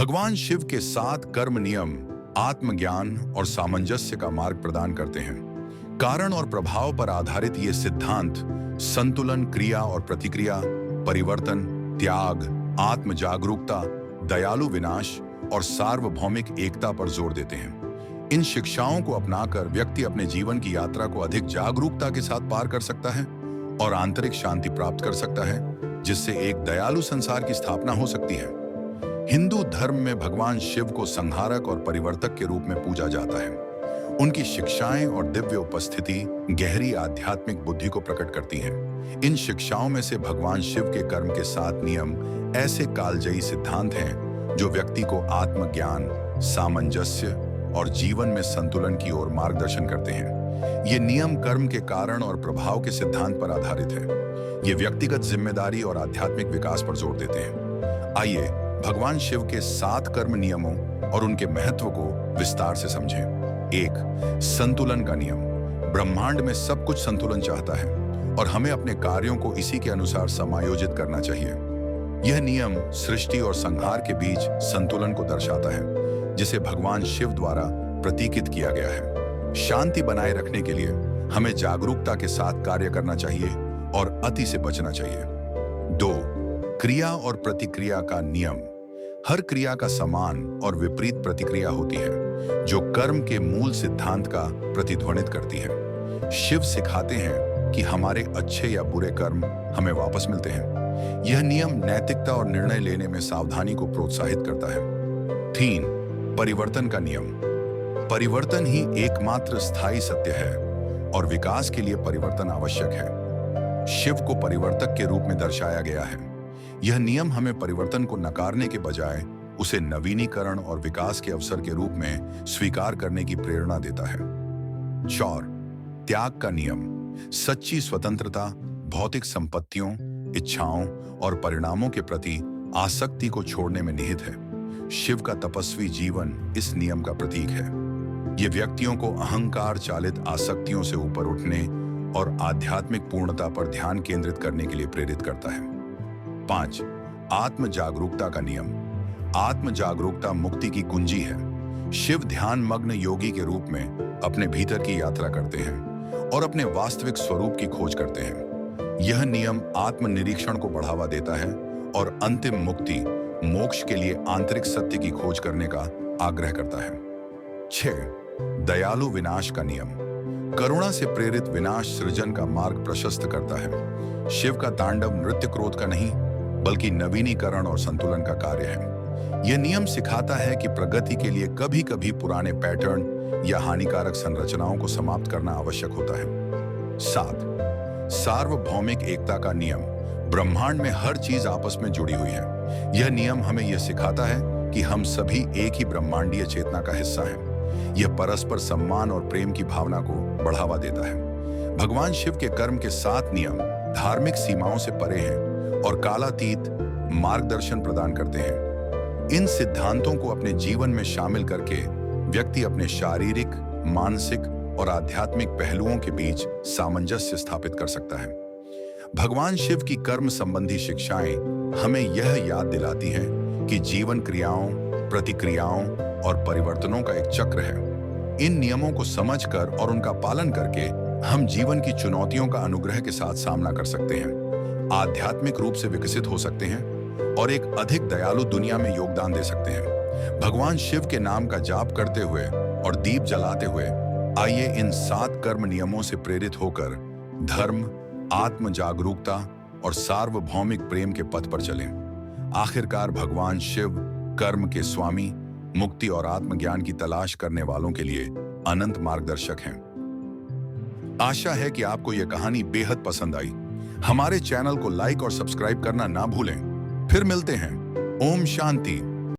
भगवान शिव के 7 कर्म नियम आत्मज्ञान और सामंजस्य का मार्ग प्रदान करते हैं। कारण और प्रभाव पर आधारित ये सिद्धांत संतुलन, क्रिया और प्रतिक्रिया, परिवर्तन, त्याग, आत्म जागरूकता, दयालु विनाश और सार्वभौमिक एकता पर जोर देते हैं। इन शिक्षाओं को अपनाकर व्यक्ति अपने जीवन की यात्रा को अधिक जागरूकता के साथ पार कर सकता है और आंतरिक शांति प्राप्त कर सकता है, जिससे एक दयालु संसार की स्थापना हो सकती है। हिंदू धर्म में भगवान शिव को संहारक और परिवर्तक के रूप में पूजा जाता है। उनकी शिक्षाएं और दिव्य उपस्थिति गहरी आध्यात्मिक बुद्धि को प्रकट करती हैं। इन शिक्षाओं में से भगवान शिव के कर्म के 7 नियम ऐसे कालजयी सिद्धांत हैं जो व्यक्ति को आत्मज्ञान, सामंजस्य और जीवन में संतुलन की ओर मार्गदर्शन करते हैं। ये नियम कर्म के कारण और प्रभाव के सिद्धांत पर आधारित है। ये व्यक्तिगत जिम्मेदारी और आध्यात्मिक विकास पर जोर देते हैं। आइए भगवान शिव के 7 कर्म नियमों और उनके महत्व को विस्तार से समझें। 1. संतुलन का नियम। ब्रह्मांड में सब कुछ संतुलन चाहता है और हमें अपने कार्यों को इसी के अनुसार समायोजित करना चाहिए। यह नियम सृष्टि और संहार के बीच संतुलन को दर्शाता है, जिसे भगवान शिव द्वारा प्रतीकित किया गया है। शांति बनाए रखने के लिए हमें जागरूकता के साथ कार्य करना चाहिए और अति से बचना चाहिए। 2. क्रिया और प्रतिक्रिया का नियम। हर क्रिया का समान और विपरीत प्रतिक्रिया होती है, जो कर्म के मूल सिद्धांत का प्रतिध्वनित करती है। शिव सिखाते हैं कि हमारे अच्छे या बुरे कर्म हमें वापस मिलते हैं। यह नियम नैतिकता और निर्णय लेने में सावधानी को प्रोत्साहित करता है। 3. परिवर्तन का नियम। परिवर्तन ही एकमात्र स्थायी सत्य है और विकास के लिए परिवर्तन आवश्यक है। शिव को परिवर्तक के रूप में दर्शाया गया है। यह नियम हमें परिवर्तन को नकारने के बजाय उसे नवीनीकरण और विकास के अवसर के रूप में स्वीकार करने की प्रेरणा देता है। 4. त्याग का नियम। सच्ची स्वतंत्रता भौतिक संपत्तियों, इच्छाओं और परिणामों के प्रति आसक्ति को छोड़ने में निहित है। शिव का तपस्वी जीवन इस नियम का प्रतीक है। यह व्यक्तियों को अहंकार चालित आसक्तियों से ऊपर उठने और आध्यात्मिक पूर्णता पर ध्यान केंद्रित करने के लिए प्रेरित करता है। 5. आत्म जागरूकता का नियम। आत्म जागरूकता मुक्ति की कुंजी है। शिव ध्यान मग्न योगी के रूप में अपने भीतर की यात्रा करते हैं और अपने वास्तविक स्वरूप की खोज करते हैं। यह नियम आत्म निरीक्षण को बढ़ावा देता है और अंतिम मुक्ति, मोक्ष के लिए आंतरिक सत्य की खोज करने का आग्रह करता है। 6. दयालु विनाश का नियम। करुणा से प्रेरित विनाश सृजन का मार्ग प्रशस्त करता है। शिव का तांडव नृत्य क्रोध का नहीं, बल्कि नवीनीकरण और संतुलन का कार्य है। यह नियम सिखाता है कि प्रगति के लिए कभी-कभी पुराने पैटर्न या हानिकारक संरचनाओं को समाप्त करना आवश्यक होता है। 7. सार्वभौमिक एकता का नियम। ब्रह्मांड में हर चीज आपस में जुड़ी हुई है। यह नियम हमें यह सिखाता है कि हम सभी एक ही ब्रह्मांडीय चेतना का हिस्सा हैं। यह परस्पर सम्मान और प्रेम की भावना को बढ़ावा देता है। भगवान शिव के कर्म के 7 नियम धार्मिक सीमाओं से परे हैं और कालातीत मार्गदर्शन प्रदान करते हैं। इन सिद्धांतों को अपने जीवन में शामिल करके व्यक्ति अपने शारीरिक, मानसिक और आध्यात्मिक पहलुओं के बीच सामंजस्य स्थापित कर सकता है। भगवान शिव की कर्म संबंधी शिक्षाएं हमें यह याद दिलाती हैं कि जीवन क्रियाओं, प्रतिक्रियाओं और परिवर्तनों का एक चक्र है। इन नियमों को समझकर और उनका पालन करके हम जीवन की चुनौतियों का अनुग्रह के साथ सामना कर सकते हैं, आध्यात्मिक रूप से विकसित हो सकते हैं और एक अधिक दयालु दुनिया में योगदान दे सकते हैं। भगवान शिव के नाम का जाप करते हुए और दीप जलाते हुए आइए इन 7 कर्म नियमों से प्रेरित होकर धर्म, आत्म जागरूकता और सार्वभौमिक प्रेम के पथ पर चलें। आखिरकार भगवान शिव कर्म के स्वामी, मुक्ति और आत्मज्ञान की तलाश करने वालों के लिए अनंत मार्गदर्शक हैं। आशा है कि आपको यह कहानी बेहद पसंद आई। हमारे चैनल को लाइक और सब्सक्राइब करना ना भूलें। फिर मिलते हैं। ओम शांति।